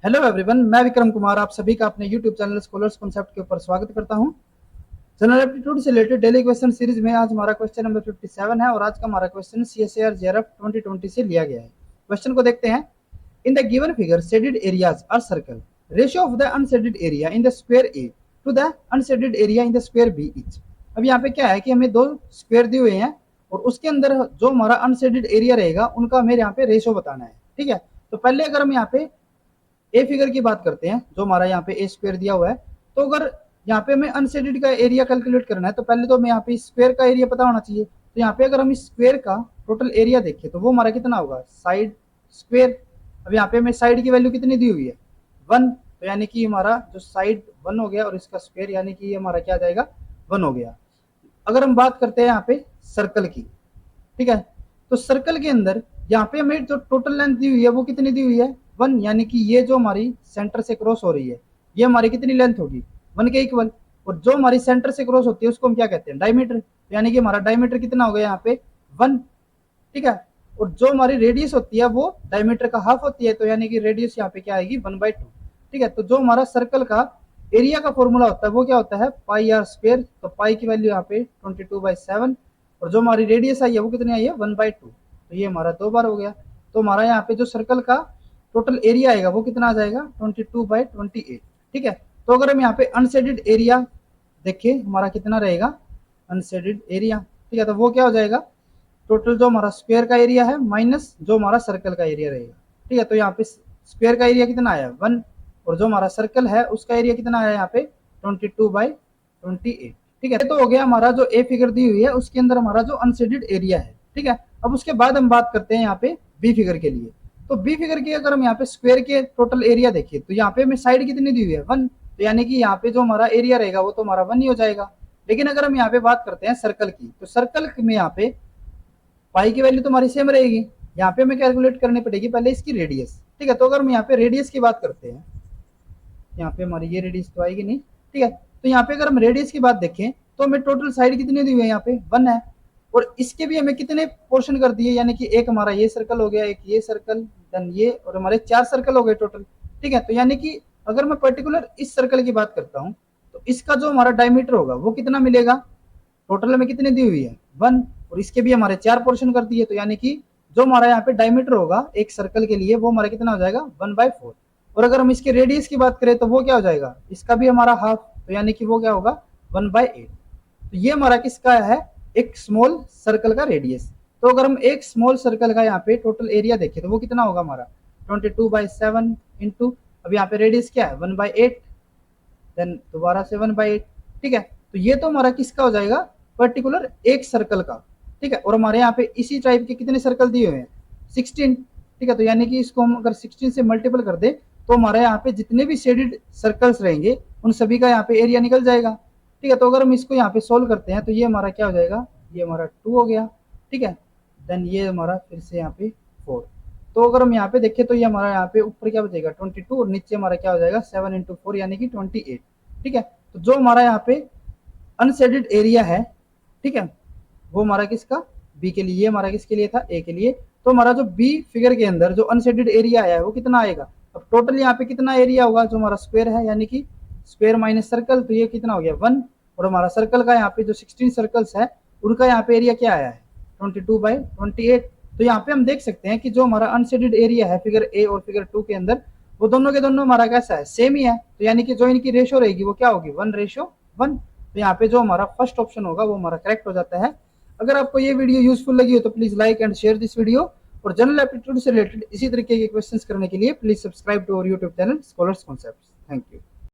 Hello everyone, मैं विक्रम कुमार आप सभी का अपने यूट्यूब चैनल स्कॉलर्स कॉन्सेप्ट के ऊपर स्वागत करता हूं। जनरल एप्टीट्यूड से रिलेटेड डेली क्वेश्चन सीरीज में आज हमारा क्वेश्चन नंबर 57 है और आज का हमारा क्वेश्चन सीएसआर जेआरएफ 2020 से लिया गया है। क्वेश्चन को देखते हैं। In the given figure shaded areas are circle, ratio of the unshaded area in the square A to the unshaded area in the square B each. अब यहाँ पे क्या है कि हमें दो स्क्वायर दिए हुए हैं और उसके अंदर जो हमारा अनशेडेड एरिया रहेगा उनका हमें यहाँ पे रेशियो बताना है। ठीक है, तो पहले अगर हम यहाँ पे ए फिगर की बात करते हैं, जो हमारा यहाँ पे ए स्क्वायर दिया हुआ है, तो अगर यहाँ पे हमें अनशेडेड का एरिया कैलकुलेट करना है तो पहले तो हमें यहाँ पे स्क्वायर का एरिया पता होना चाहिए। तो यहाँ पे अगर हम स्क्वायर का टोटल एरिया देखें तो वो हमारा कितना होगा, साइड स्क्वायर। अब यहाँ पे हमें साइड की वैल्यू कितनी दी हुई है, 1, तो यानी कि हमारा जो साइड 1 हो गया और इसका स्क्वायर यानी कि हमारा क्या जाएगा, 1 हो गया। अगर हम बात करते हैं यहाँ पे सर्कल की, ठीक है, तो सर्कल के अंदर यहाँ पे हमें जो टोटल लेंथ दी हुई है वो कितनी दी हुई है, 1, यानी कि ये जो हमारी सेंटर से क्रॉस हो रही है ये हमारी कितनी लेंथ होगी, 1 के इक्वल। और जो हमारी सेंटर से क्रॉस होती है उसको हम क्या कहते हैं, डायमीटर, यानी कि हमारा डायमीटर कितना हो गया यहाँ पे 1। ठीक है, और जो हमारी रेडियस होती है वो डायमीटर का हाफ होती है, तो यानी कि रेडियस यहाँ पे क्या आएगी, 1/2। ठीक है, तो जो हमारा सर्कल का एरिया का फॉर्मूला होता है वो क्या होता है, पाई आर स्क्वायर। तो पाई की वैल्यू यहाँ पे 22/7 और जो हमारी रेडियस आई है वो कितनी आई है, 1/2। तो ये हमारा 2 बार हो गया। तो हमारा यहाँ पे जो सर्कल का टोटल एरिया आएगा वो कितना आ जाएगा, 22/28। ठीक है, तो अगर हम यहाँ पे अनशेडेड एरिया देखें हमारा कितना रहेगा, अनशेडेड एरिया, ठीक है, तो वो क्या हो जाएगा, टोटल जो हमारा स्क्वायर का एरिया है माइनस जो हमारा सर्कल का एरिया रहेगा। ठीक है, तो यहाँ पे स्क्वायर का एरिया कितना आया, 1, और जो हमारा सर्कल है उसका एरिया कितना आया यहाँ पे, 22/28। ठीक है, तो हो गया हमारा जो ए फिगर दी हुई है उसके अंदर हमारा जो अनशेडेड एरिया है। ठीक है, अब उसके बाद हम बात करते हैं यहाँ पे बी फिगर के लिए। तो बी फिगर की अगर हम यहाँ पे स्क्वायर के टोटल एरिया देखिए तो यहाँ पे हमें साइड कितनी दी हुई है, 1, तो यानी कि यहाँ पे जो हमारा एरिया रहेगा वो तो हमारा 1 ही हो जाएगा। लेकिन अगर हम यहाँ पे बात करते हैं सर्कल की, तो सर्कल में यहाँ पे पाई की वैल्यू तो हमारी सेम रहेगी। यहाँ पे हमें कैलकुलेट करनी पड़ेगी पहले इसकी रेडियस। ठीक है, तो अगर हम यहाँ पे रेडियस की बात करते हैं, यहाँ पे हमारी ये रेडियस तो आएगी नहीं। ठीक है, तो यहाँ पे अगर हम रेडियस की बात देखें तो हमें टोटल साइड कितनी दी हुई है, यहाँ पे 1 है, और इसके भी हमें कितने पोर्शन कर दिए, यानी कि एक हमारा ये सर्कल हो गया, एक ये सर्कल, देन ये, और हमारे 4 सर्कल हो गए टोटल। ठीक है, तो यानी कि अगर मैं पर्टिकुलर इस सर्कल की बात करता हूँ तो इसका जो हमारा डायमीटर होगा वो कितना मिलेगा, टोटल में कितनी दी हुई है, 1, और इसके भी हमारे 4 पोर्शन कर दिए, तो यानी कि जो हमारा यहाँ पे डायमीटर होगा एक सर्कल के लिए वो हमारा कितना हो जाएगा, 1/4। और अगर हम इसके रेडियस की बात करें तो वो क्या हो जाएगा, इसका भी हमारा हाफ, तो यानी कि वो क्या होगा, 1/8। तो ये हमारा किसका है, एक स्मॉल सर्कल का रेडियस। तो अगर हम एक स्मॉल सर्कल का यहाँ पे टोटल एरिया देखें तो वो कितना होगा हमारा, 22/7 इंटू, अब यहाँ पे रेडियस क्या है, 1/8, देन दोबारा से 1/8। ठीक है, तो ये तो हमारा किसका हो जाएगा, पर्टिकुलर एक सर्कल का। ठीक है, और हमारे यहाँ पे इसी टाइप के कितने सर्कल दिए हुए हैं, 16। ठीक है, तो यानी कि इसको हम अगर 16 से मल्टीपल कर दे तो हमारे यहाँ पे जितने भी शेडेड सर्कल्स रहेंगे उन सभी का यहाँ पे एरिया निकल जाएगा। ठीक है, तो अगर हम इसको यहाँ पे सोल्व करते हैं तो ये हमारा क्या हो जाएगा, ये हमारा 2 हो गया। ठीक है, देन ये हमारा फिर से यहाँ पे 4। तो अगर हम यहाँ पे देखें तो ये हमारा यहाँ पे ऊपर क्या बचेगा, 22, और नीचे हमारा क्या हो जाएगा, 7 इंटू 4 यानी कि 28। ठीक है, तो जो हमारा यहाँ पे अनशेडेड एरिया है, ठीक है, वो हमारा किसका, बी के लिए, ये हमारा किसके लिए था, ए के लिए। तो हमारा जो बी फिगर के अंदर जो अनशेडेड एरिया आया है वो कितना आएगा, अब टोटल यहाँ पे कितना एरिया होगा, जो हमारा स्क्वायर है यानी कि स्क्वायर माइनस सर्कल, तो ये कितना हो गया, 1, और हमारा सर्कल का यहाँ पे जो 16 सर्कल्स है उनका यहाँ पे एरिया क्या आया है, 22/28। तो यहाँ पे हम देख सकते हैं कि जो हमारा अनशेडेड एरिया है फिगर ए और फिगर 2 के अंदर वो दोनों के दोनों हमारा कैसा है, सेम ही है। तो यानी कि जो इनकी रेशो रहेगी वो क्या होगी, 1:1। तो यहाँ पे जो हमारा फर्स्ट ऑप्शन होगा वो हमारा करेक्ट हो जाता है। अगर आपको ये वीडियो यूजफुल लगी हो तो please like and share this video, और जनरल एप्टीट्यूड से रिलेटेड इसी तरीके के क्वेश्चंस करने के लिए please subscribe to our YouTube channel scholars concepts. Thank you.